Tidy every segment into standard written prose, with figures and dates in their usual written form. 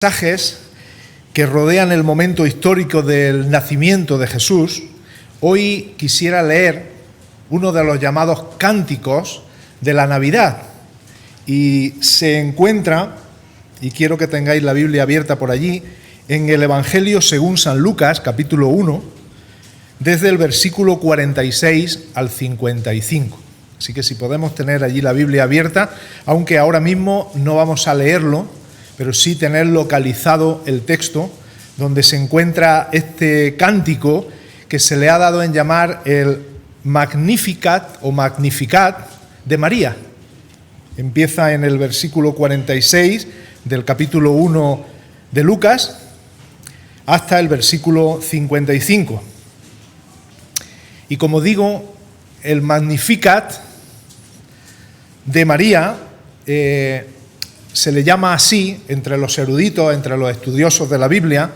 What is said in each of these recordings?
Pasajes que rodean el momento histórico del nacimiento de Jesús, hoy quisiera leer uno de los llamados cánticos de la Navidad. Y se encuentra, y quiero que tengáis la Biblia abierta por allí, en el Evangelio según San Lucas, capítulo 1, desde el versículo 46 al 55. Así que si podemos tener allí la Biblia abierta, aunque ahora mismo no vamos a leerlo, pero sí tener localizado el texto donde se encuentra este cántico que se le ha dado en llamar el Magnificat o Magnificat de María. Empieza en el versículo 46 del capítulo 1 de Lucas hasta el versículo 55. Y como digo, el Magnificat de María se le llama así entre los eruditos, entre los estudiosos de la Biblia,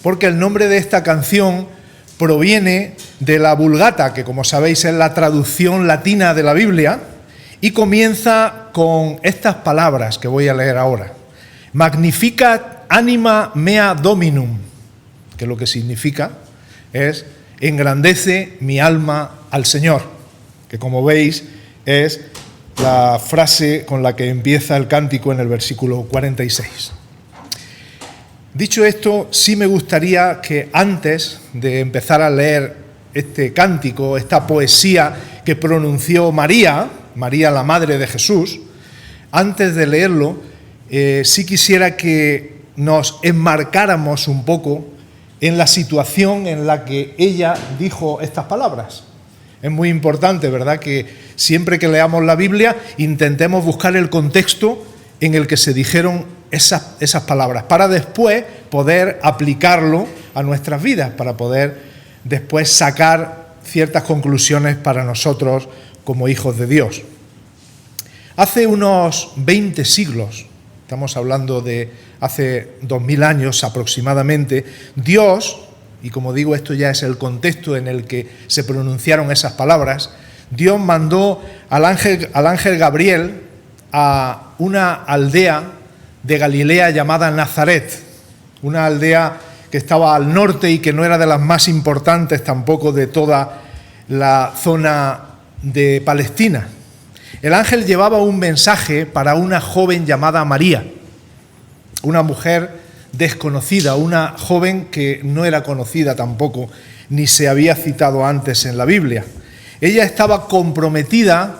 porque el nombre de esta canción proviene de la Vulgata, que como sabéis es la traducción latina de la Biblia, y comienza con estas palabras que voy a leer ahora. Magnificat anima mea dominum, que lo que significa es engrandece mi alma al Señor, que como veis es la frase con la que empieza el cántico en el versículo 46. Dicho esto, sí me gustaría que antes de empezar a leer este cántico, esta poesía que pronunció María la madre de Jesús, antes de leerlo, sí quisiera que nos enmarcáramos un poco en la situación en la que ella dijo estas palabras. Es muy importante, ¿verdad?, que siempre que leamos la Biblia intentemos buscar el contexto en el que se dijeron esas palabras, para después poder aplicarlo a nuestras vidas, para poder después sacar ciertas conclusiones para nosotros como hijos de Dios. Hace unos 20 siglos, estamos hablando de hace 2000 años aproximadamente, Dios, y como digo, esto ya es el contexto en el que se pronunciaron esas palabras, Dios mandó al ángel Gabriel a una aldea de Galilea llamada Nazaret, una aldea que estaba al norte y que no era de las más importantes tampoco de toda la zona de Palestina. El ángel llevaba un mensaje para una joven llamada María, una mujer desconocida, una joven que no era conocida tampoco, ni se había citado antes en la Biblia. Ella estaba comprometida,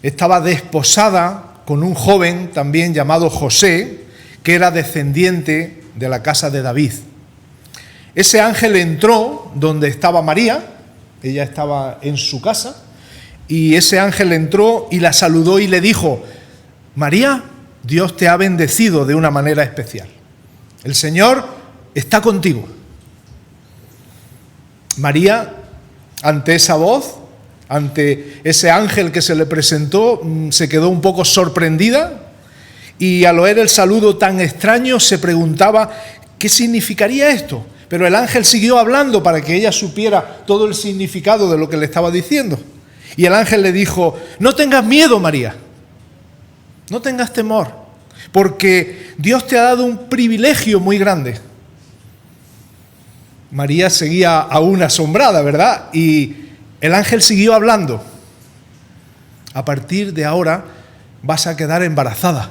estaba desposada con un joven también llamado José, que era descendiente de la casa de David. Ese ángel entró donde estaba María, ella estaba en su casa, y ese ángel entró y la saludó y le dijo: María, Dios te ha bendecido de una manera especial. El Señor está contigo. María, ante esa voz, ante ese ángel que se le presentó, se quedó un poco sorprendida y al oír el saludo tan extraño se preguntaba qué significaría esto. Pero el ángel siguió hablando para que ella supiera todo el significado de lo que le estaba diciendo. Y el ángel le dijo: no tengas miedo, María, no tengas temor, porque Dios te ha dado un privilegio muy grande. María seguía aún asombrada, ¿verdad? Y el ángel siguió hablando: a partir de ahora vas a quedar embarazada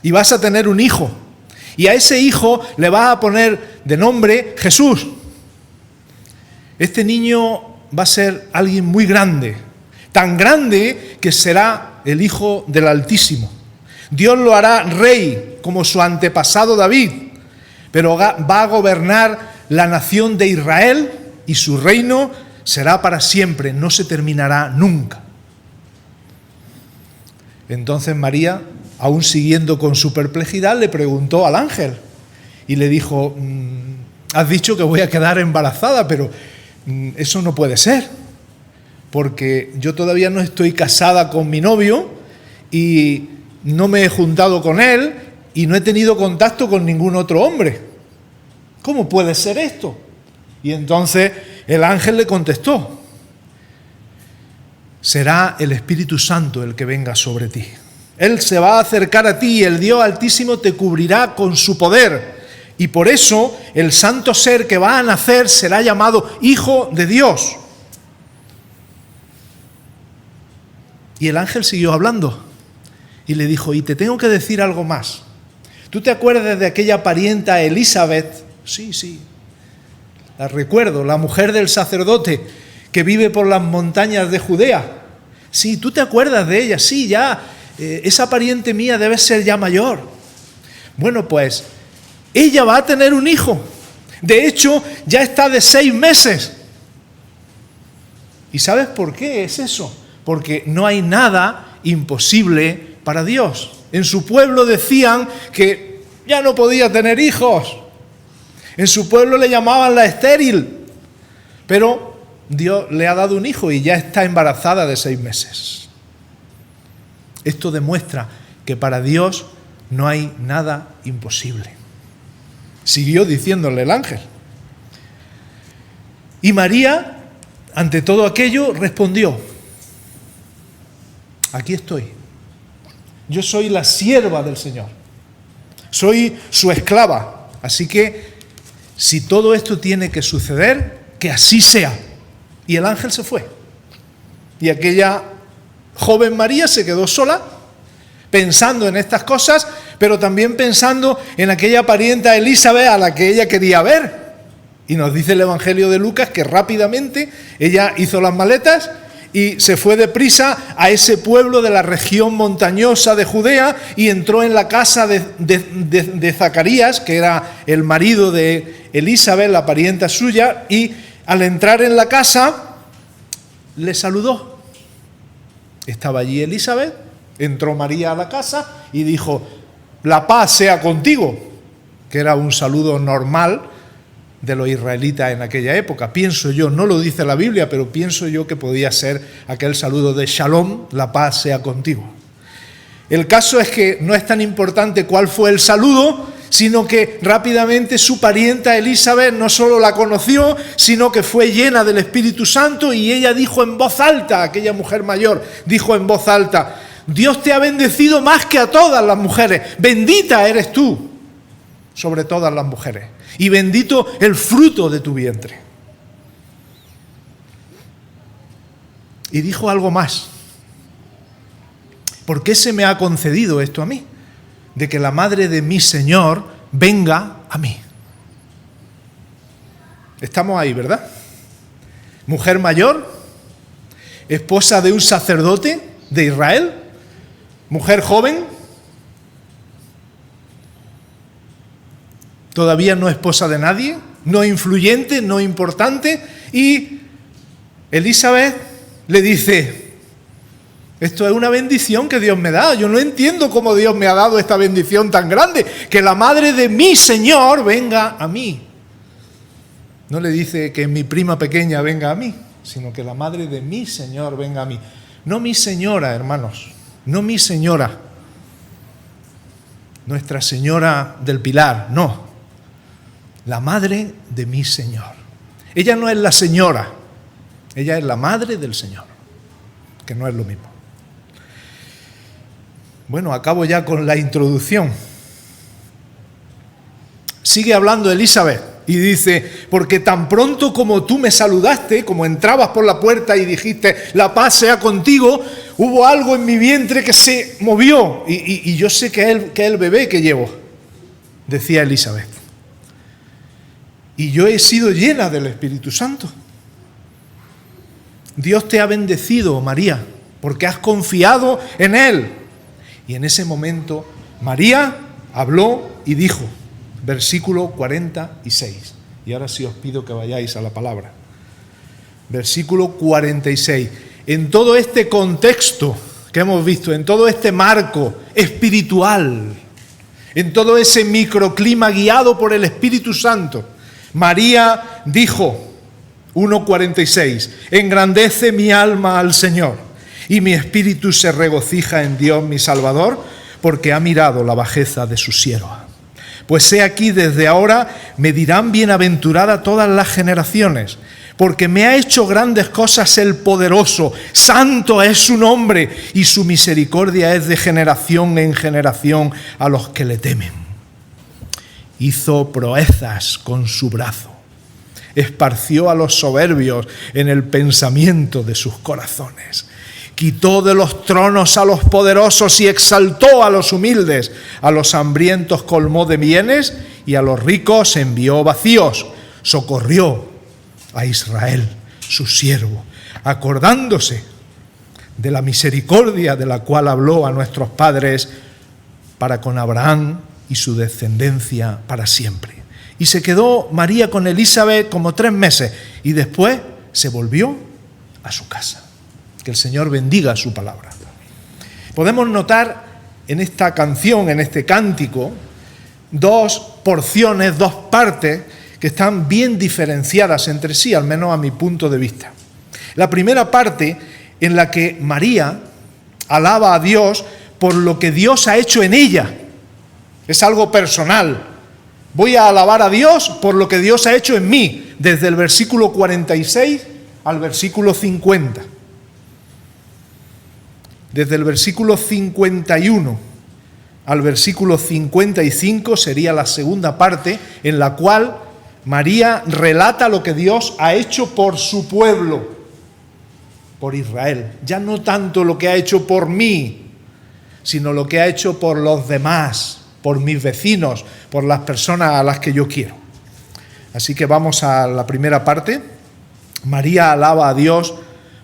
y vas a tener un hijo, y a ese hijo le vas a poner de nombre Jesús. Este niño va a ser alguien muy grande, tan grande que será el Hijo del Altísimo. Dios lo hará rey como su antepasado David, pero va a gobernar la nación de Israel y su reino será para siempre, no se terminará nunca. Entonces María, aún siguiendo con su perplejidad, le preguntó al ángel y le dijo: has dicho que voy a quedar embarazada, pero eso no puede ser, porque yo todavía no estoy casada con mi novio y no me he juntado con él y no he tenido contacto con ningún otro hombre. ¿Cómo puede ser esto? Y entonces el ángel le contestó: será el Espíritu Santo el que venga sobre ti Él se va a acercar a ti y el Dios Altísimo te cubrirá con su poder. Y por eso el santo ser que va a nacer será llamado Hijo de Dios. Y el ángel siguió hablando y le dijo, y te tengo que decir algo más. ¿Tú te acuerdas de aquella parienta Elizabeth? Sí, la recuerdo, la mujer del sacerdote que vive por las montañas de Judea. Sí, ¿tú te acuerdas de ella? Sí, ya, esa pariente mía debe ser ya mayor. Bueno, pues, ella va a tener un hijo. De hecho, ya está de 6 meses. ¿Y sabes por qué es eso? Porque no hay nada imposible para Dios. En su pueblo decían que ya no podía tener hijos. En su pueblo le llamaban la estéril. Pero Dios le ha dado un hijo y ya está embarazada de 6 meses. Esto demuestra que para Dios no hay nada imposible. Siguió diciéndole el ángel. Y María, ante todo aquello, respondió, aquí estoy. Yo soy la sierva del Señor. Soy su esclava. Así que, si todo esto tiene que suceder, que así sea. Y el ángel se fue. Y aquella joven María se quedó sola, pensando en estas cosas, pero también pensando en aquella parienta Elizabeth a la que ella quería ver. Y nos dice el Evangelio de Lucas que rápidamente ella hizo las maletas y se fue deprisa a ese pueblo de la región montañosa de Judea y entró en la casa de Zacarías, que era el marido de Elizabeth, la parienta suya, y al entrar en la casa le saludó. Estaba allí Elizabeth, entró María a la casa y dijo, la paz sea contigo, que era un saludo normal de los israelitas en aquella época. Pienso yo, no lo dice la Biblia, pero pienso yo que podía ser aquel saludo de Shalom, la paz sea contigo. El caso es que no es tan importante cuál fue el saludo, sino que rápidamente su parienta Elizabeth no solo la conoció, sino que fue llena del Espíritu Santo y ella dijo en voz alta, aquella mujer mayor dijo en voz alta, Dios te ha bendecido más que a todas las mujeres, bendita eres tú sobre todas las mujeres. Y bendito el fruto de tu vientre. Y dijo algo más. ¿Por qué se me ha concedido esto a mí? De que la madre de mi Señor venga a mí. Estamos ahí, ¿verdad? Mujer mayor, esposa de un sacerdote de Israel, mujer joven, todavía no esposa de nadie, no influyente, no importante, y Elizabeth le dice, esto es una bendición que Dios me da, yo no entiendo cómo Dios me ha dado esta bendición tan grande, que la madre de mi Señor venga a mí. No le dice que mi prima pequeña venga a mí, sino que la madre de mi Señor venga a mí. No mi señora, hermanos, no mi señora, Nuestra Señora del Pilar, no. La madre de mi Señor. Ella no es la señora, ella es la madre del Señor, que no es lo mismo. Bueno, acabo ya con la introducción. Sigue hablando Elizabeth y dice, porque tan pronto como tú me saludaste, como entrabas por la puerta y dijiste, la paz sea contigo, hubo algo en mi vientre que se movió y yo sé que es el bebé que llevo, decía Elizabeth. Y yo he sido llena del Espíritu Santo. Dios te ha bendecido, María, porque has confiado en Él. Y en ese momento María habló y dijo, versículo 46. Y ahora sí os pido que vayáis a la palabra. Versículo 46. En todo este contexto que hemos visto, en todo este marco espiritual, en todo ese microclima guiado por el Espíritu Santo, María dijo, 1:46, engrandece mi alma al Señor, y mi espíritu se regocija en Dios mi Salvador, porque ha mirado la bajeza de su sierva. Pues he aquí desde ahora me dirán bienaventurada todas las generaciones, porque me ha hecho grandes cosas el poderoso. Santo es su nombre, y su misericordia es de generación en generación a los que le temen. Hizo proezas con su brazo. Esparció a los soberbios en el pensamiento de sus corazones. Quitó de los tronos a los poderosos y exaltó a los humildes. A los hambrientos colmó de bienes y a los ricos envió vacíos. Socorrió a Israel, su siervo, acordándose de la misericordia de la cual habló a nuestros padres para con Abraham y su descendencia para siempre. Y se quedó María con Elizabeth como 3 meses y después se volvió a su casa. Que el Señor bendiga su palabra. Podemos notar en esta canción, en este cántico, 2 porciones, 2 partes que están bien diferenciadas entre sí, al menos a mi punto de vista. La primera parte en la que María alaba a Dios por lo que Dios ha hecho en ella. Es algo personal. Voy a alabar a Dios por lo que Dios ha hecho en mí, desde el versículo 46 al versículo 50. Desde el versículo 51 al versículo 55 sería la segunda parte en la cual María relata lo que Dios ha hecho por su pueblo, por Israel. Ya no tanto lo que ha hecho por mí, sino lo que ha hecho por los demás, por mis vecinos, por las personas a las que yo quiero. Así que vamos a la primera parte. María alaba a Dios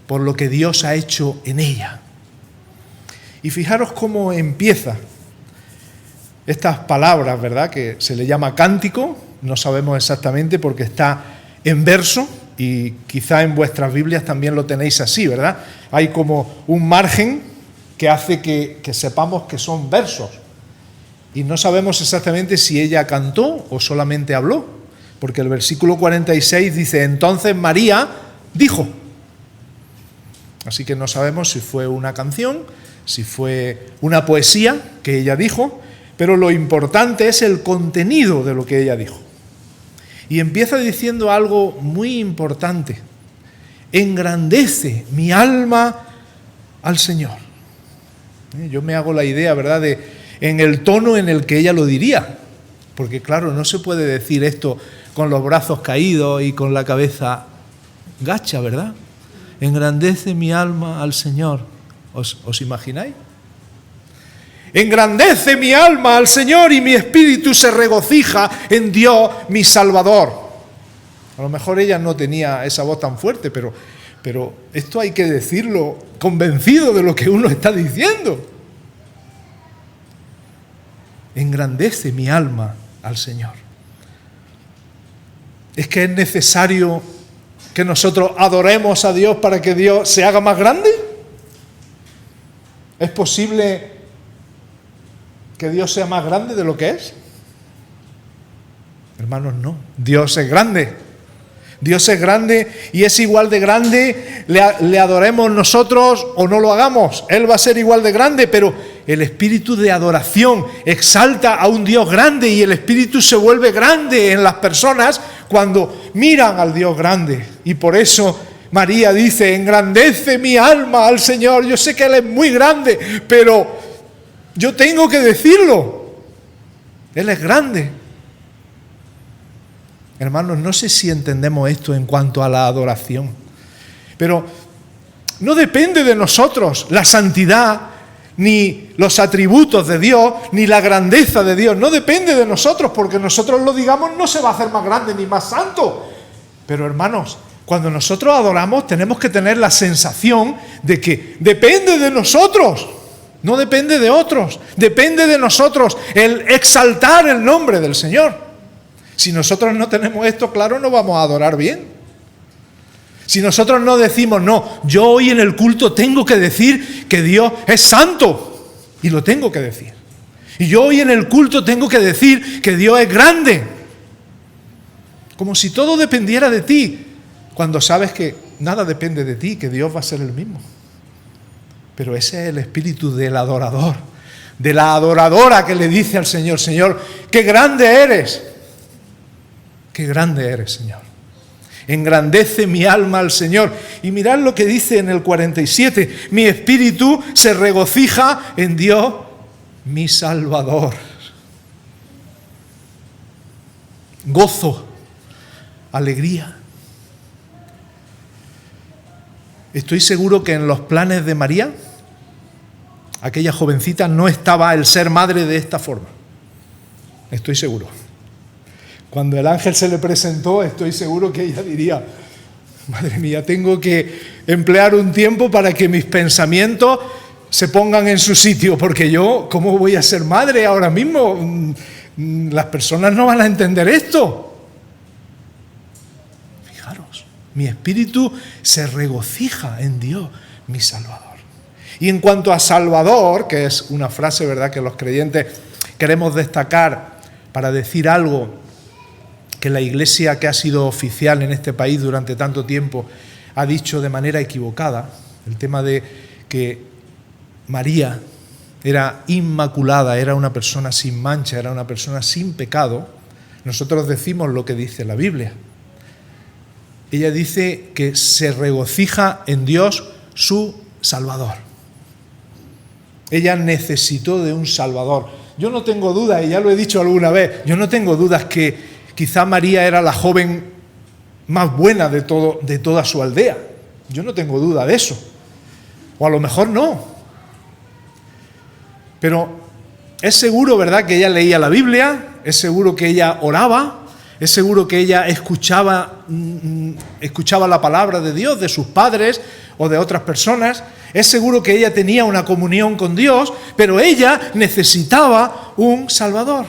por lo que Dios ha hecho en ella. Y fijaros cómo empieza estas palabras, ¿verdad? Que se le llama cántico, no sabemos exactamente porque está en verso y quizá en vuestras Biblias también lo tenéis así, ¿verdad? Hay como un margen que hace que sepamos que son versos. Y no sabemos exactamente si ella cantó o solamente habló, porque el versículo 46 dice, entonces María dijo. Así que no sabemos si fue una canción, si fue una poesía que ella dijo, pero lo importante es el contenido de lo que ella dijo. Y empieza diciendo algo muy importante. Engrandece mi alma al Señor. Yo me hago la idea, ¿verdad?, en el tono en el que ella lo diría. Porque claro, no se puede decir esto con los brazos caídos y con la cabeza gacha, ¿verdad? Engrandece mi alma al Señor. ¿Os imagináis? Engrandece mi alma al Señor y mi espíritu se regocija en Dios mi Salvador. A lo mejor ella no tenía esa voz tan fuerte, pero esto hay que decirlo convencido de lo que uno está diciendo. Engrandece mi alma al Señor. ¿Es que es necesario que nosotros adoremos a Dios para que Dios se haga más grande? ¿Es posible que Dios sea más grande de lo que es? Hermanos, no. Dios es grande. Dios es grande y es igual de grande, le adoremos nosotros o no lo hagamos. Él va a ser igual de grande, pero el espíritu de adoración exalta a un Dios grande y el espíritu se vuelve grande en las personas cuando miran al Dios grande. Y por eso María dice, engrandece mi alma al Señor. Yo sé que Él es muy grande, pero yo tengo que decirlo. Él es grande. Hermanos, no sé si entendemos esto en cuanto a la adoración, pero no depende de nosotros la santidad, ni los atributos de Dios, ni la grandeza de Dios. No depende de nosotros, porque nosotros lo digamos, no se va a hacer más grande ni más santo. Pero hermanos, cuando nosotros adoramos tenemos que tener la sensación de que depende de nosotros, no depende de otros, depende de nosotros el exaltar el nombre del Señor. Si nosotros no tenemos esto claro, no vamos a adorar bien. Si nosotros no decimos, no, yo hoy en el culto tengo que decir que Dios es santo, y lo tengo que decir. Y yo hoy en el culto tengo que decir que Dios es grande. Como si todo dependiera de ti, cuando sabes que nada depende de ti, que Dios va a ser el mismo. Pero ese es el espíritu del adorador, de la adoradora que le dice al Señor, Señor, qué grande eres. Qué grande eres, Señor. Engrandece mi alma al Señor. Y mirad lo que dice en el 47. Mi espíritu se regocija en Dios, mi Salvador. Gozo, alegría. Estoy seguro que en los planes de María, aquella jovencita, no estaba el ser madre de esta forma. Estoy seguro. Cuando el ángel se le presentó, estoy seguro que ella diría: madre mía, tengo que emplear un tiempo para que mis pensamientos se pongan en su sitio, porque yo, ¿cómo voy a ser madre ahora mismo? Las personas no van a entender esto. Fijaros, mi espíritu se regocija en Dios, mi Salvador. Y en cuanto a Salvador, que es una frase, ¿verdad?, que los creyentes queremos destacar para decir algo que la Iglesia, que ha sido oficial en este país durante tanto tiempo, ha dicho de manera equivocada, el tema de que María era inmaculada, era una persona sin mancha, era una persona sin pecado. Nosotros decimos lo que dice la Biblia. Ella dice que se regocija en Dios su Salvador. Ella necesitó de un Salvador. Yo no tengo dudas, y ya lo he dicho alguna vez, yo no tengo dudas que quizá María era la joven más buena de toda su aldea. Yo no tengo duda de eso. O a lo mejor no. Pero es seguro, ¿verdad?, que ella leía la Biblia, es seguro que ella oraba, es seguro que ella escuchaba la palabra de Dios, de sus padres o de otras personas, es seguro que ella tenía una comunión con Dios, pero ella necesitaba un Salvador.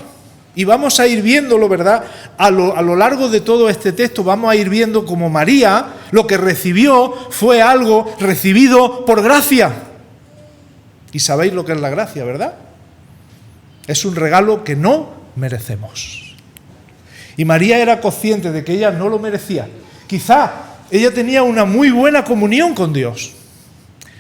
Y vamos a ir viéndolo, ¿verdad?, a lo largo de todo este texto, vamos a ir viendo cómo María lo que recibió fue algo recibido por gracia. Y sabéis lo que es la gracia, ¿verdad? Es un regalo que no merecemos. Y María era consciente de que ella no lo merecía. Quizá ella tenía una muy buena comunión con Dios.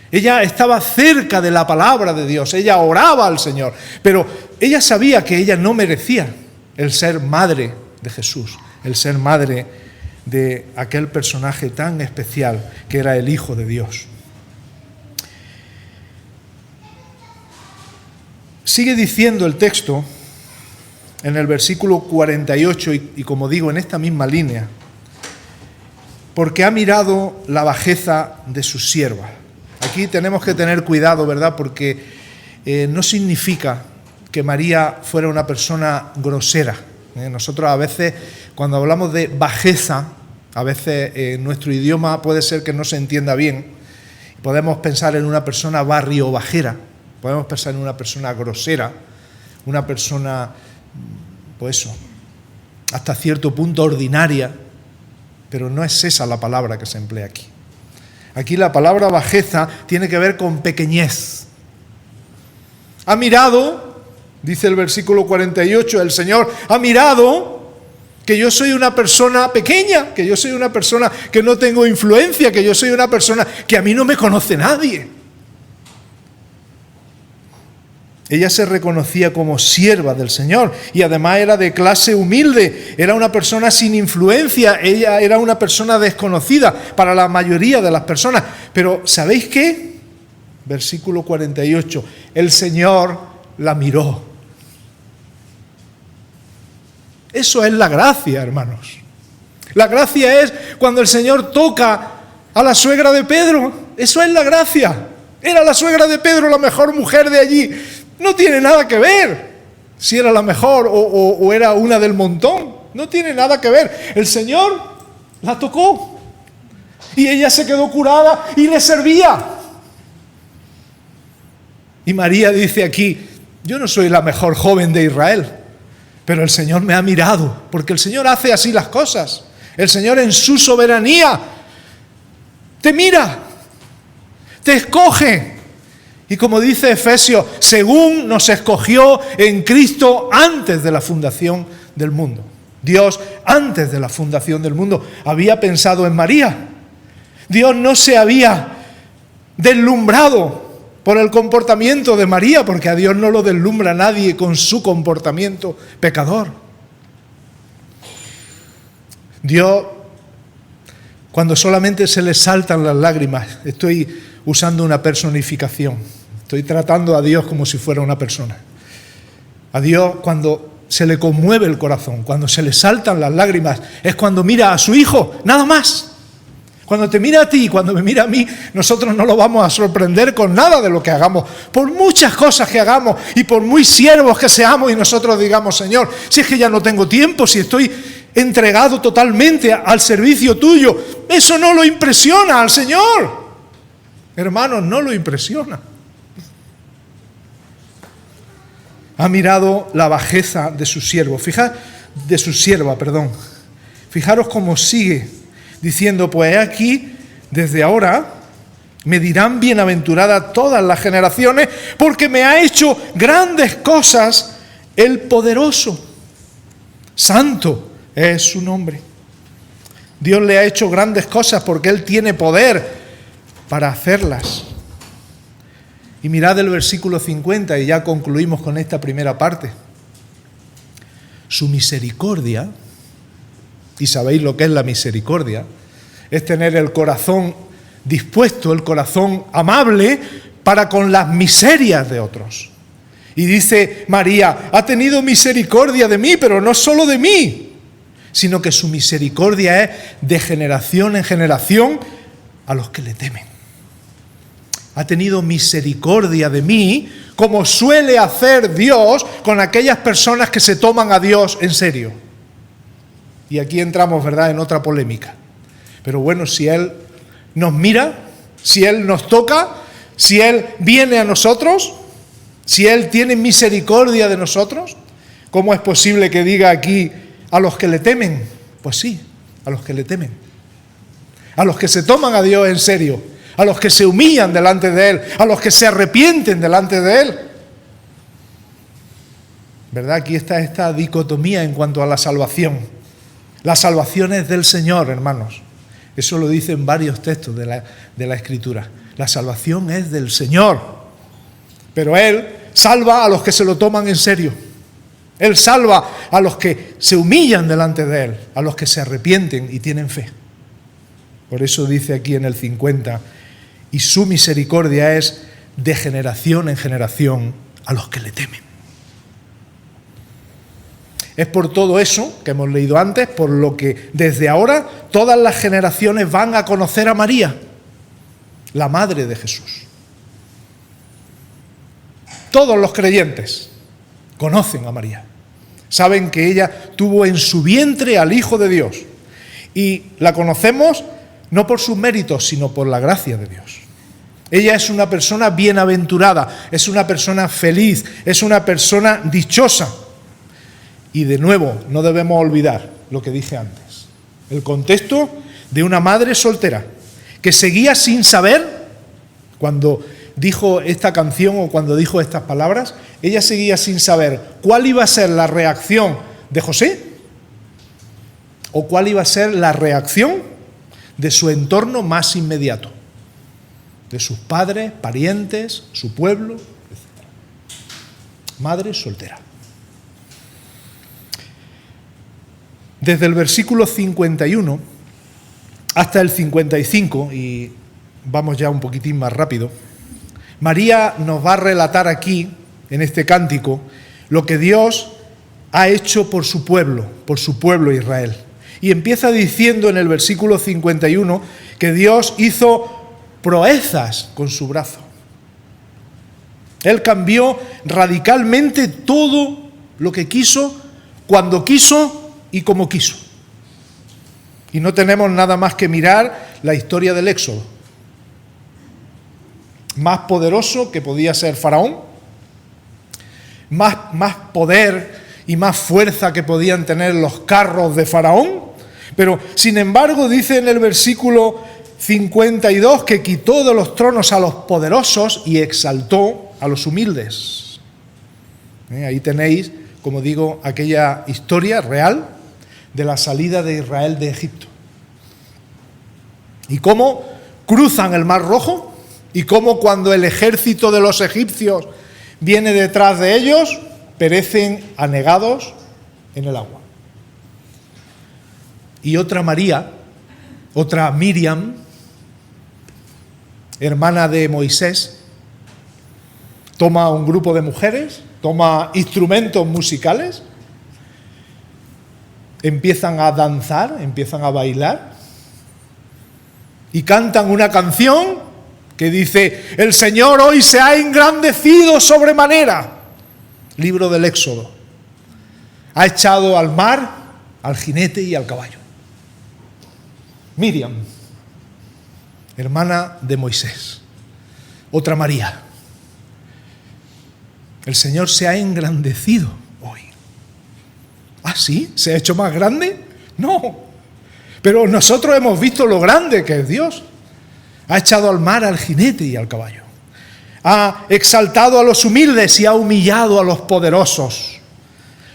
Ella estaba cerca de la palabra de Dios, ella oraba al Señor, pero ella sabía que ella no merecía el ser madre de Jesús, el ser madre de aquel personaje tan especial que era el Hijo de Dios. Sigue diciendo el texto en el versículo 48 y como digo, en esta misma línea, porque ha mirado la bajeza de su sierva. Aquí tenemos que tener cuidado, ¿verdad?, porque no significa que María fuera una persona grosera. Nosotros a veces, cuando hablamos de bajeza, a veces en nuestro idioma puede ser que no se entienda bien. Podemos pensar en una persona barrio bajera. Podemos pensar en una persona grosera, una persona, pues eso, hasta cierto punto ordinaria, pero no es esa la palabra que se emplea aquí. Aquí la palabra bajeza tiene que ver con pequeñez. Ha mirado, dice el versículo 48, el Señor ha mirado que yo soy una persona pequeña, que yo soy una persona que no tengo influencia, que yo soy una persona que a mí no me conoce nadie. Ella se reconocía como sierva del Señor y además era de clase humilde, era una persona sin influencia, ella era una persona desconocida para la mayoría de las personas. Pero ¿sabéis qué? Versículo 48, el Señor la miró. Eso es la gracia, hermanos. La gracia es cuando el Señor toca a la suegra de Pedro. Eso es la gracia. Era la suegra de Pedro la mejor mujer de allí. No tiene nada que ver si era la mejor o era una del montón. No tiene nada que ver. El Señor la tocó y ella se quedó curada y le servía. Y María dice aquí, yo no soy la mejor joven de Israel, pero el Señor me ha mirado, porque el Señor hace así las cosas. El Señor en su soberanía te mira, te escoge. Y como dice Efesios, según nos escogió en Cristo antes de la fundación del mundo. Dios, antes de la fundación del mundo, había pensado en María. Dios no se había deslumbrado por el comportamiento de María, porque a Dios no lo deslumbra nadie con su comportamiento pecador. Dios cuando solamente se le saltan las lágrimas. Estoy usando una personificación. Estoy tratando a Dios como si fuera una persona. A Dios, cuando se le conmueve el corazón, cuando se le saltan las lágrimas, es cuando mira a su Hijo, nada más. Cuando te mira a ti, cuando me mira a mí, nosotros no lo vamos a sorprender con nada de lo que hagamos, por muchas cosas que hagamos y por muy siervos que seamos y nosotros digamos, Señor, si es que ya no tengo tiempo, si estoy entregado totalmente al servicio tuyo, eso no lo impresiona al Señor. Hermanos, no lo impresiona. Ha mirado la bajeza de su siervo, de su sierva. Fijaros cómo sigue diciendo, pues aquí, desde ahora, me dirán bienaventurada todas las generaciones, porque me ha hecho grandes cosas el poderoso. Santo es su nombre. Dios le ha hecho grandes cosas porque Él tiene poder para hacerlas. Y mirad el versículo 50 y ya concluimos con esta primera parte. Su misericordia, y sabéis lo que es la misericordia, es tener el corazón dispuesto, el corazón amable para con las miserias de otros. Y dice María, ha tenido misericordia de mí, pero no solo de mí, sino que su misericordia es de generación en generación a los que le temen. Ha tenido misericordia de mí, como suele hacer Dios con aquellas personas que se toman a Dios en serio. Y aquí entramos, ¿verdad?, en otra polémica. Pero bueno, si Él nos mira, si Él nos toca, si Él viene a nosotros, si Él tiene misericordia de nosotros, ¿cómo es posible que diga aquí a los que le temen? Pues sí, a los que le temen. A los que se toman a Dios en serio. A los que se humillan delante de Él, a los que se arrepienten delante de Él. ¿Verdad? Aquí está esta dicotomía en cuanto a la salvación. La salvación es del Señor, hermanos. Eso lo dicen varios textos de la Escritura. La salvación es del Señor. Pero Él salva a los que se lo toman en serio. Él salva a los que se humillan delante de Él, a los que se arrepienten y tienen fe. Por eso dice aquí en el 50, y su misericordia es de generación en generación a los que le temen. Es por todo eso que hemos leído antes, por lo que desde ahora todas las generaciones van a conocer a María, la madre de Jesús. Todos los creyentes conocen a María. Saben que ella tuvo en su vientre al Hijo de Dios. Y la conocemos no por sus méritos, sino por la gracia de Dios. Ella es una persona bienaventurada, es una persona feliz, es una persona dichosa. Y de nuevo, no debemos olvidar lo que dije antes. El contexto de una madre soltera que seguía sin saber, cuando dijo esta canción o cuando dijo estas palabras, ella seguía sin saber cuál iba a ser la reacción de José o cuál iba a ser la reacción de su entorno más inmediato, de sus padres, parientes, su pueblo, etc. Madre soltera. Desde el versículo 51 hasta el 55, y vamos ya un poquitín más rápido, María nos va a relatar aquí, en este cántico, lo que Dios ha hecho por su pueblo Israel. Y empieza diciendo en el versículo 51 que Dios hizo proezas con su brazo. Él cambió radicalmente todo lo que quiso, cuando quiso y como quiso. Y no tenemos nada más que mirar la historia del Éxodo. Más poderoso que podía ser Faraón, más poder y más fuerza que podían tener los carros de Faraón, pero sin embargo dice en el versículo 52 que quitó de los tronos a los poderosos y exaltó a los humildes. Ahí tenéis, como digo, aquella historia real de la salida de Israel de Egipto. Y cómo cruzan el Mar Rojo, y cómo cuando el ejército de los egipcios viene detrás de ellos, perecen anegados en el agua. Y otra María, Otra Miriam, hermana de Moisés, toma un grupo de mujeres, toma instrumentos musicales, empiezan a danzar, empiezan a bailar y cantan una canción que dice: el Señor hoy se ha engrandecido sobremanera. Libro del Éxodo. Ha echado al mar, al jinete y al caballo. Miriam, hermana de Moisés. Otra María. El Señor se ha engrandecido hoy. ¿Ah, sí? ¿Se ha hecho más grande? No. Pero nosotros hemos visto lo grande que es Dios. Ha echado al mar al jinete y al caballo. Ha exaltado a los humildes y ha humillado a los poderosos.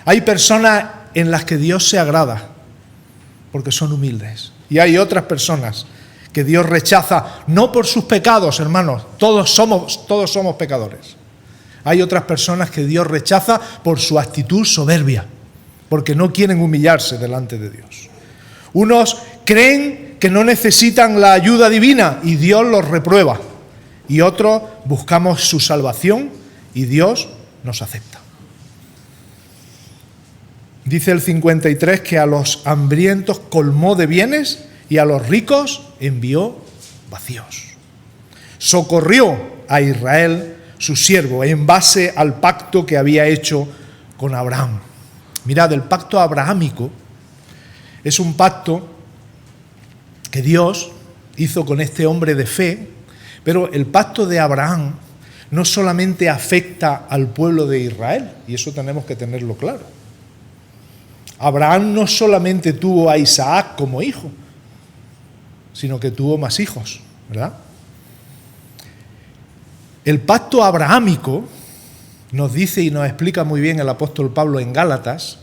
Hay personas en las que Dios se agrada porque son humildes. Y hay otras personas que Dios rechaza, no por sus pecados, hermanos. Todos somos pecadores. Hay otras personas que Dios rechaza por su actitud soberbia, porque no quieren humillarse delante de Dios. Unos creen que no necesitan la ayuda divina y Dios los reprueba. Y otros buscamos su salvación y Dios nos acepta. Dice el 53 que a los hambrientos colmó de bienes y a los ricos envió vacíos. Socorrió a Israel, su siervo, en base al pacto que había hecho con Abraham. Mirad, el pacto abrahámico es un pacto que Dios hizo con este hombre de fe, pero el pacto de Abraham no solamente afecta al pueblo de Israel, y eso tenemos que tenerlo claro. Abraham no solamente tuvo a Isaac como hijo, sino que tuvo más hijos, ¿verdad? El pacto abrahámico nos dice y nos explica muy bien el apóstol Pablo en Gálatas,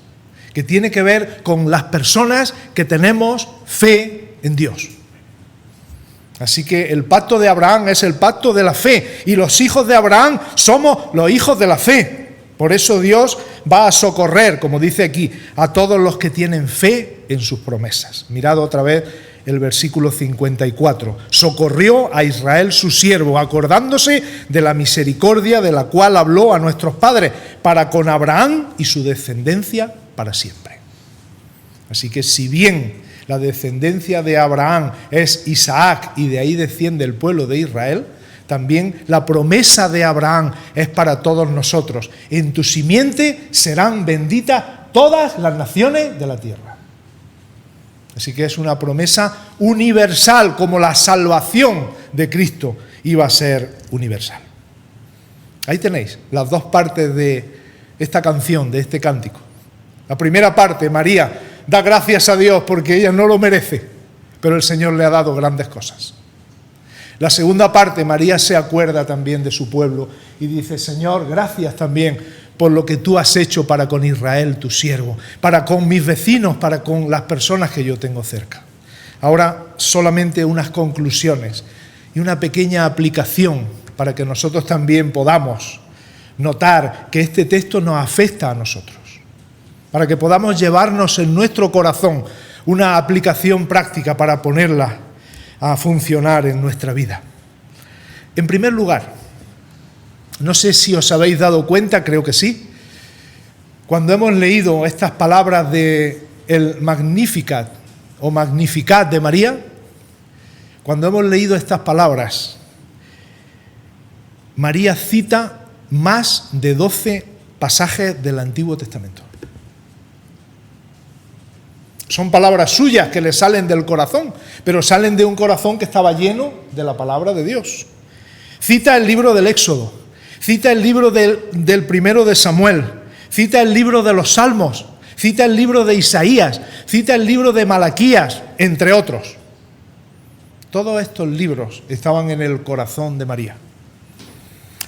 que tiene que ver con las personas que tenemos fe en Dios. Así que el pacto de Abraham es el pacto de la fe, y los hijos de Abraham somos los hijos de la fe. Por eso Dios va a socorrer, como dice aquí, a todos los que tienen fe en sus promesas. Mirad otra vez el versículo 54. Socorrió a Israel su siervo, acordándose de la misericordia de la cual habló a nuestros padres, para con Abraham y su descendencia para siempre. Así que si bien la descendencia de Abraham es Isaac y de ahí desciende el pueblo de Israel, también la promesa de Abraham es para todos nosotros. En tu simiente serán benditas todas las naciones de la tierra. Así que es una promesa universal, como la salvación de Cristo iba a ser universal. Ahí tenéis las dos partes de esta canción, de este cántico. La primera parte, María da gracias a Dios porque ella no lo merece, pero el Señor le ha dado grandes cosas. La segunda parte, María se acuerda también de su pueblo y dice: Señor, gracias también por lo que tú has hecho para con Israel, tu siervo, para con mis vecinos, para con las personas que yo tengo cerca. Ahora solamente unas conclusiones y una pequeña aplicación para que nosotros también podamos notar que este texto nos afecta a nosotros, para que podamos llevarnos en nuestro corazón una aplicación práctica para ponerla a funcionar en nuestra vida. En primer lugar, no sé si os habéis dado cuenta, creo que sí, cuando hemos leído estas palabras de el Magnificat o Magnificat de María, cuando hemos leído estas palabras, María cita más de 12 pasajes del Antiguo Testamento. Son palabras suyas que le salen del corazón, pero salen de un corazón que estaba lleno de la palabra de Dios. Cita el libro del Éxodo, cita el libro del primero de Samuel, cita el libro de los Salmos, cita el libro de Isaías, cita el libro de Malaquías, entre otros. Todos estos libros estaban en el corazón de María.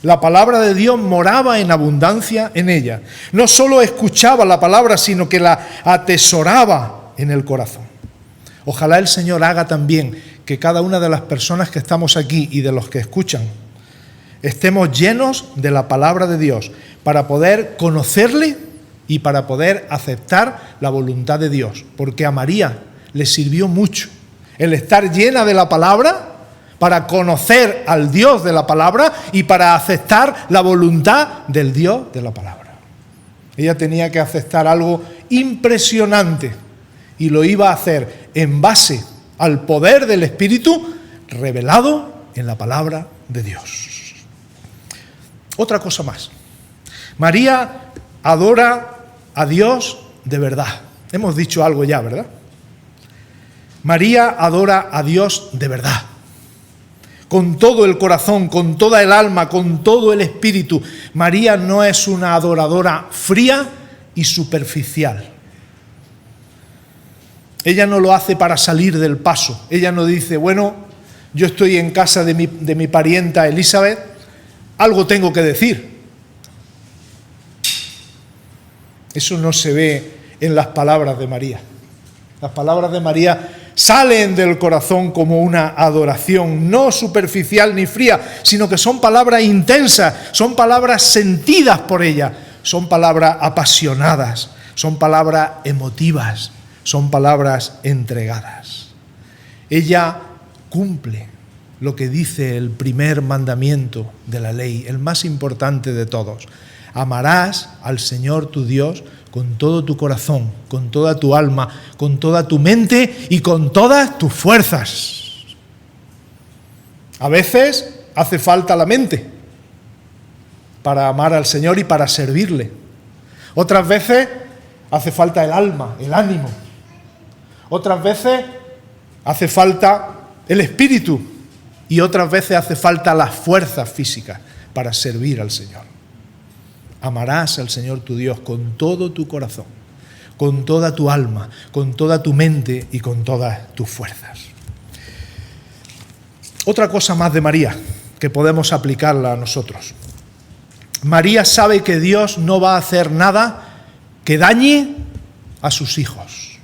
La palabra de Dios moraba en abundancia en ella. No solo escuchaba la palabra, sino que la atesoraba en el corazón. Ojalá el Señor haga también que cada una de las personas que estamos aquí y de los que escuchan estemos llenos de la palabra de Dios para poder conocerle y para poder aceptar la voluntad de Dios, porque a María le sirvió mucho el estar llena de la palabra, para conocer al Dios de la palabra y para aceptar la voluntad del Dios de la palabra. Ella tenía que aceptar algo impresionante y lo iba a hacer en base al poder del Espíritu revelado en la palabra de Dios. Otra cosa más. María adora a Dios de verdad. Hemos dicho algo ya, ¿verdad? María adora a Dios de verdad. Con todo el corazón, con toda el alma, con todo el espíritu. María no es una adoradora fría y superficial. Ella no lo hace para salir del paso. Ella no dice, bueno, yo estoy en casa de mi parienta Elizabeth, algo tengo que decir. Eso no se ve en las palabras de María. Las palabras de María salen del corazón como una adoración, no superficial ni fría, sino que son palabras intensas, son palabras sentidas por ella, son palabras apasionadas, son palabras emotivas, son palabras entregadas. Ella cumple lo que dice el primer mandamiento de la ley, el más importante de todos. Amarás al Señor tu Dios con todo tu corazón, con toda tu alma, con toda tu mente y con todas tus fuerzas. A veces hace falta la mente para amar al Señor y para servirle. Otras veces hace falta el alma, el ánimo. Otras veces hace falta el espíritu y otras veces hace falta las fuerzas físicas para servir al Señor. Amarás al Señor tu Dios con todo tu corazón, con toda tu alma, con toda tu mente y con todas tus fuerzas. Otra cosa más de María que podemos aplicarla a nosotros. María sabe que Dios no va a hacer nada que dañe a sus hijos.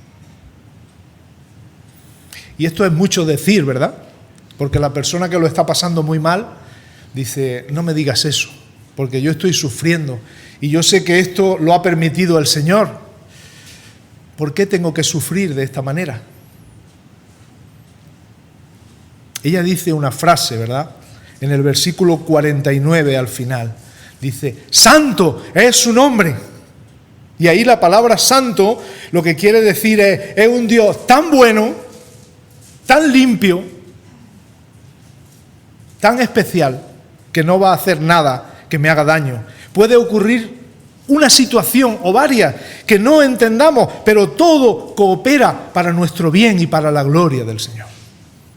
Y esto es mucho decir, ¿verdad? Porque la persona que lo está pasando muy mal dice, no me digas eso, porque yo estoy sufriendo y yo sé que esto lo ha permitido el Señor. ¿Por qué tengo que sufrir de esta manera? Ella dice una frase, ¿verdad? En el versículo 49 al final. Dice, santo es su nombre. Y ahí la palabra santo lo que quiere decir es un Dios tan bueno, tan limpio, tan especial, que no va a hacer nada que me haga daño. Puede ocurrir una situación o varias que no entendamos, pero todo coopera para nuestro bien y para la gloria del Señor.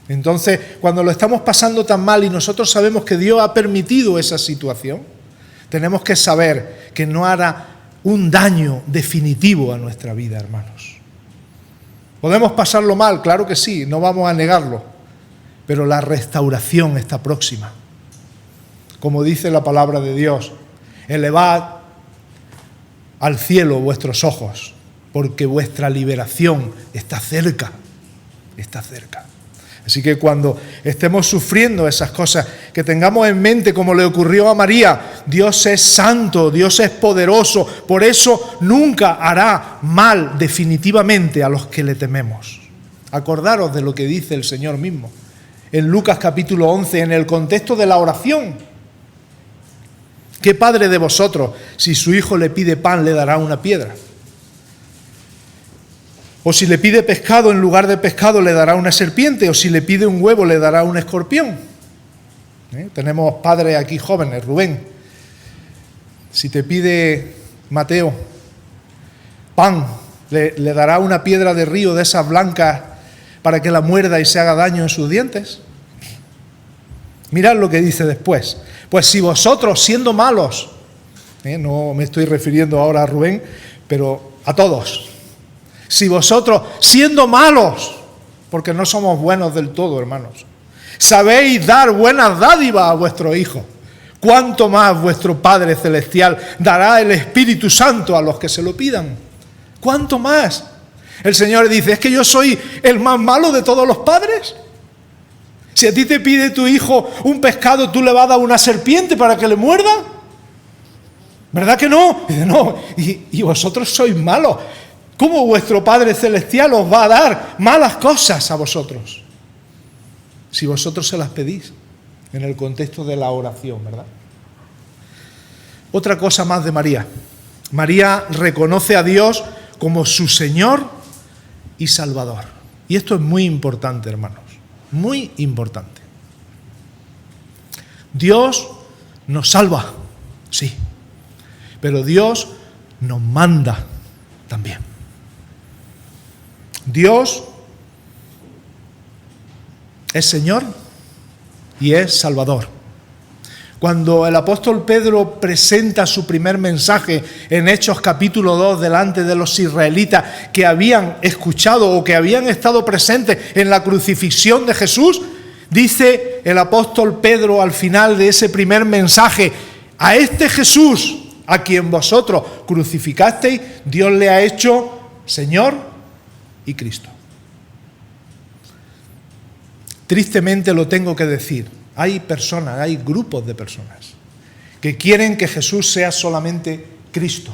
Entonces, cuando lo estamos pasando tan mal y nosotros sabemos que Dios ha permitido esa situación, tenemos que saber que no hará un daño definitivo a nuestra vida, hermanos. ¿Podemos pasarlo mal? Claro que sí, no vamos a negarlo, pero la restauración está próxima. Como dice la palabra de Dios, elevad al cielo vuestros ojos, porque vuestra liberación está cerca, está cerca. Así que cuando estemos sufriendo esas cosas, que tengamos en mente, como le ocurrió a María, Dios es santo, Dios es poderoso, por eso nunca hará mal definitivamente a los que le tememos. Acordaros de lo que dice el Señor mismo, en Lucas capítulo 11, en el contexto de la oración. ¿Qué padre de vosotros, si su hijo le pide pan, le dará una piedra? O si le pide pescado, en lugar de pescado le dará una serpiente, o si le pide un huevo le dará un escorpión. Tenemos padres aquí jóvenes, Rubén. Si te pide Mateo pan, le dará una piedra de río de esas blancas para que la muerda y se haga daño en sus dientes. Mirad lo que dice después. Pues si vosotros, siendo malos, no me estoy refiriendo ahora a Rubén, pero a todos. Si vosotros, siendo malos, porque no somos buenos del todo, hermanos, sabéis dar buenas dádivas a vuestros hijos, ¿cuánto más vuestro Padre Celestial dará el Espíritu Santo a los que se lo pidan? ¿Cuánto más? El Señor dice, ¿es que yo soy el más malo de todos los padres? Si a ti te pide tu hijo un pescado, ¿tú le vas a dar una serpiente para que le muerda? ¿Verdad que no? Dice, no, y vosotros sois malos. ¿Cómo vuestro Padre Celestial os va a dar malas cosas a vosotros? si vosotros se las pedís, en el contexto de la oración, ¿verdad? Otra cosa más de María. María reconoce a Dios como su Señor y Salvador. Y esto es muy importante, hermanos, muy importante. Dios nos salva, sí, pero Dios nos manda también. Dios es Señor y es Salvador. Cuando el apóstol Pedro presenta su primer mensaje en Hechos capítulo 2 delante de los israelitas que habían escuchado o que habían estado presentes en la crucifixión de Jesús, dice el apóstol Pedro al final de ese primer mensaje: a este Jesús a quien vosotros crucificasteis, Dios le ha hecho Señor y Cristo. Tristemente lo tengo que decir. Hay personas, hay grupos de personas que quieren que Jesús sea solamente Cristo.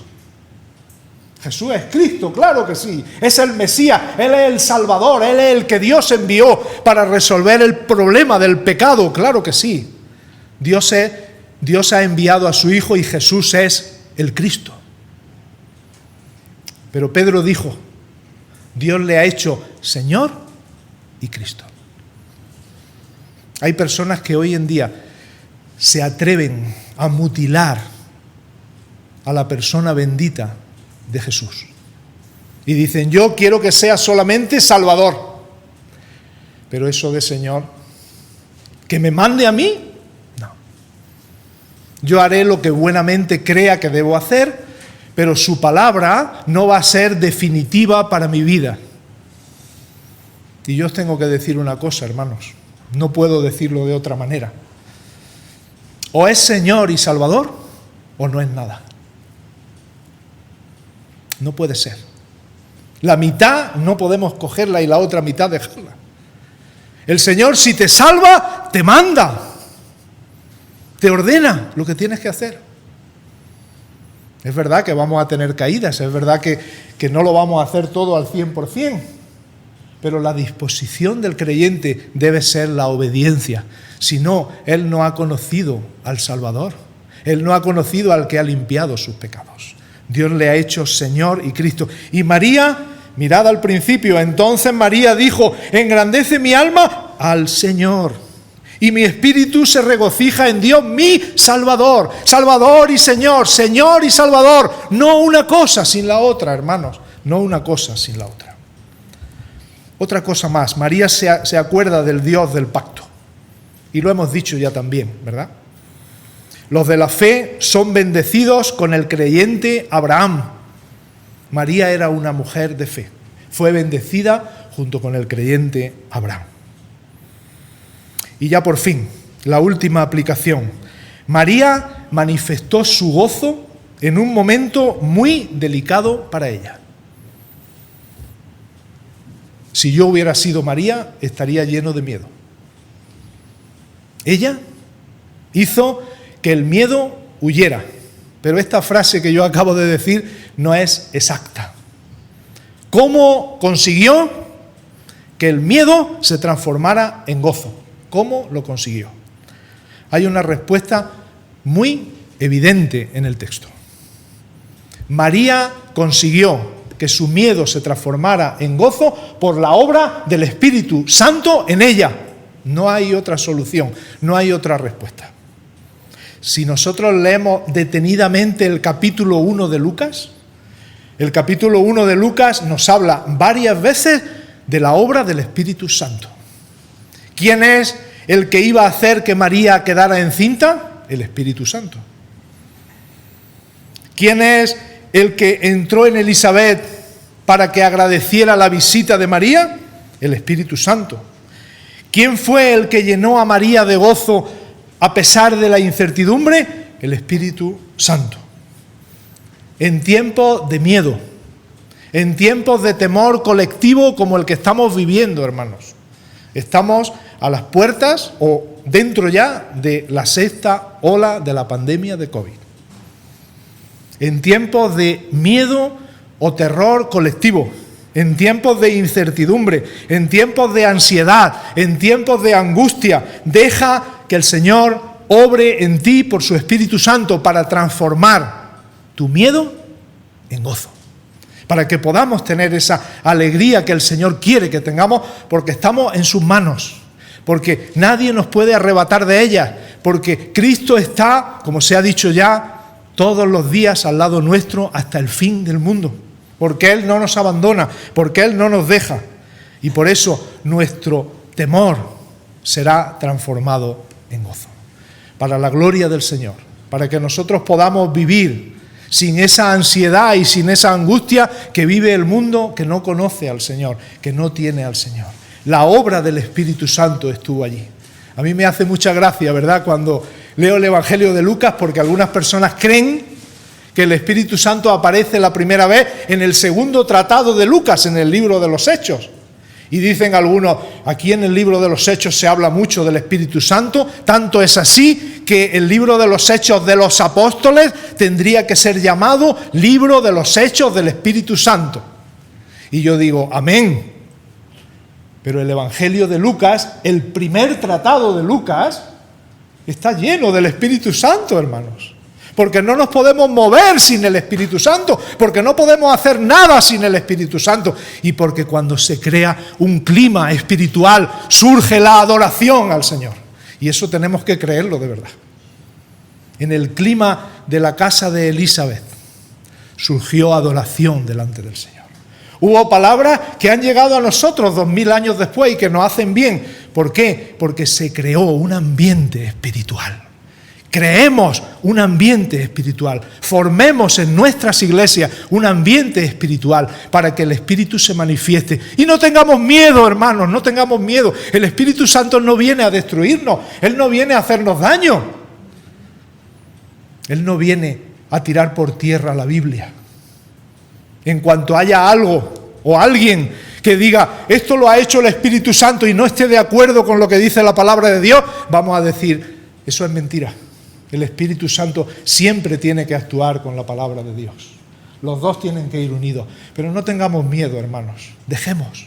Jesús es Cristo, claro que sí. Es el Mesías, Él es el Salvador, Él es el que Dios envió para resolver el problema del pecado, claro que sí. Dios ha enviado a su Hijo y Jesús es el Cristo. Pero Pedro dijo, Dios le ha hecho Señor y Cristo. Hay personas que hoy en día se atreven a mutilar a la persona bendita de Jesús. Y dicen, yo quiero que sea solamente Salvador. Pero eso de Señor, que me mande a mí, no. Yo haré lo que buenamente crea que debo hacer, pero su palabra no va a ser definitiva para mi vida. Y yo os tengo que decir una cosa, hermanos. No puedo decirlo de otra manera. O es Señor y Salvador, o no es nada. No puede ser. La mitad no podemos cogerla y la otra mitad dejarla. El Señor, si te salva, te manda. Te ordena lo que tienes que hacer. Es verdad que vamos a tener caídas, es verdad que no lo vamos a hacer todo al 100%. Pero la disposición del creyente debe ser la obediencia. Si no, él no ha conocido al Salvador. Él no ha conocido al que ha limpiado sus pecados. Dios le ha hecho Señor y Cristo. Y María, mirad al principio, entonces María dijo, engrandece mi alma al Señor. Y mi espíritu se regocija en Dios, mi Salvador. Salvador y Señor, Señor y Salvador. No una cosa sin la otra, hermanos. No una cosa sin la otra. Otra cosa más, María se acuerda del Dios del pacto. Y lo hemos dicho ya también, ¿verdad? Los de la fe son bendecidos con el creyente Abraham. María era una mujer de fe. Fue bendecida junto con el creyente Abraham. Y ya por fin, la última aplicación. María manifestó su gozo en un momento muy delicado para ella. Si yo hubiera sido María, estaría lleno de miedo. Ella hizo que el miedo huyera. Pero esta frase que yo acabo de decir no es exacta. ¿Cómo consiguió que el miedo se transformara en gozo? ¿Cómo lo consiguió? Hay una respuesta muy evidente en el texto. María consiguió que su miedo se transformara en gozo por la obra del Espíritu Santo en ella. No hay otra solución, no hay otra respuesta. Si nosotros leemos detenidamente el capítulo 1 de Lucas, el capítulo 1 de Lucas nos habla varias veces de la obra del Espíritu Santo. ¿Quién es el que iba a hacer que María quedara encinta? El Espíritu Santo. ¿Quién es el que entró en Elizabeth para que agradeciera la visita de María? El Espíritu Santo. ¿Quién fue el que llenó a María de gozo a pesar de la incertidumbre? El Espíritu Santo. En tiempos de miedo, en tiempos de temor colectivo como el que estamos viviendo, hermanos. Estamos a las puertas o dentro ya de la 6ª ola de la pandemia de COVID. En tiempos de miedo o terror colectivo, en tiempos de incertidumbre, en tiempos de ansiedad, en tiempos de angustia, deja que el Señor obre en ti por su Espíritu Santo para transformar tu miedo en gozo. Para que podamos tener esa alegría que el Señor quiere que tengamos, porque estamos en sus manos, porque nadie nos puede arrebatar de ellas, porque Cristo está, como se ha dicho ya, todos los días al lado nuestro hasta el fin del mundo, porque Él no nos abandona, porque Él no nos deja, y por eso nuestro temor será transformado en gozo, para la gloria del Señor, para que nosotros podamos vivir sin esa ansiedad y sin esa angustia que vive el mundo que no conoce al Señor, que no tiene al Señor. La obra del Espíritu Santo estuvo allí. A mí me hace mucha gracia, ¿verdad?, cuando leo el Evangelio de Lucas, porque algunas personas creen que el Espíritu Santo aparece la primera vez en el segundo tratado de Lucas, en el libro de los Hechos. Y dicen algunos, aquí en el libro de los Hechos se habla mucho del Espíritu Santo, tanto es así que el libro de los Hechos de los Apóstoles tendría que ser llamado libro de los Hechos del Espíritu Santo. Y yo digo, amén. Pero el Evangelio de Lucas, el primer tratado de Lucas, está lleno del Espíritu Santo, hermanos. Porque no nos podemos mover sin el Espíritu Santo, porque no podemos hacer nada sin el Espíritu Santo, y porque cuando se crea un clima espiritual surge la adoración al Señor. Y eso tenemos que creerlo de verdad. En el clima de la casa de Elizabeth surgió adoración delante del Señor. Hubo palabras que han llegado a nosotros 2000 años después y que nos hacen bien. ¿Por qué? Porque se creó un ambiente espiritual. Creemos un ambiente espiritual, formemos en nuestras iglesias un ambiente espiritual para que el Espíritu se manifieste. Y no tengamos miedo, hermanos, no tengamos miedo. El Espíritu Santo no viene a destruirnos, Él no viene a hacernos daño. Él no viene a tirar por tierra la Biblia. En cuanto haya algo o alguien que diga, esto lo ha hecho el Espíritu Santo y no esté de acuerdo con lo que dice la palabra de Dios, vamos a decir, eso es mentira. El Espíritu Santo siempre tiene que actuar con la palabra de Dios. Los dos tienen que ir unidos. Pero no tengamos miedo, hermanos. Dejemos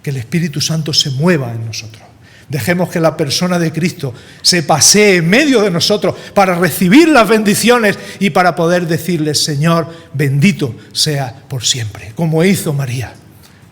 que el Espíritu Santo se mueva en nosotros. Dejemos que la persona de Cristo se pasee en medio de nosotros para recibir las bendiciones y para poder decirle, Señor, bendito sea por siempre. Como hizo María,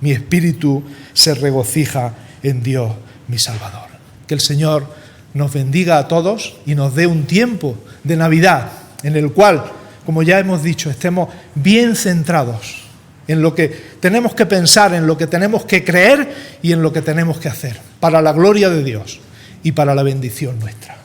mi espíritu se regocija en Dios, mi Salvador. Que el Señor nos bendiga a todos y nos dé un tiempo de Navidad en el cual, como ya hemos dicho, estemos bien centrados en lo que tenemos que pensar, en lo que tenemos que creer y en lo que tenemos que hacer, para la gloria de Dios y para la bendición nuestra.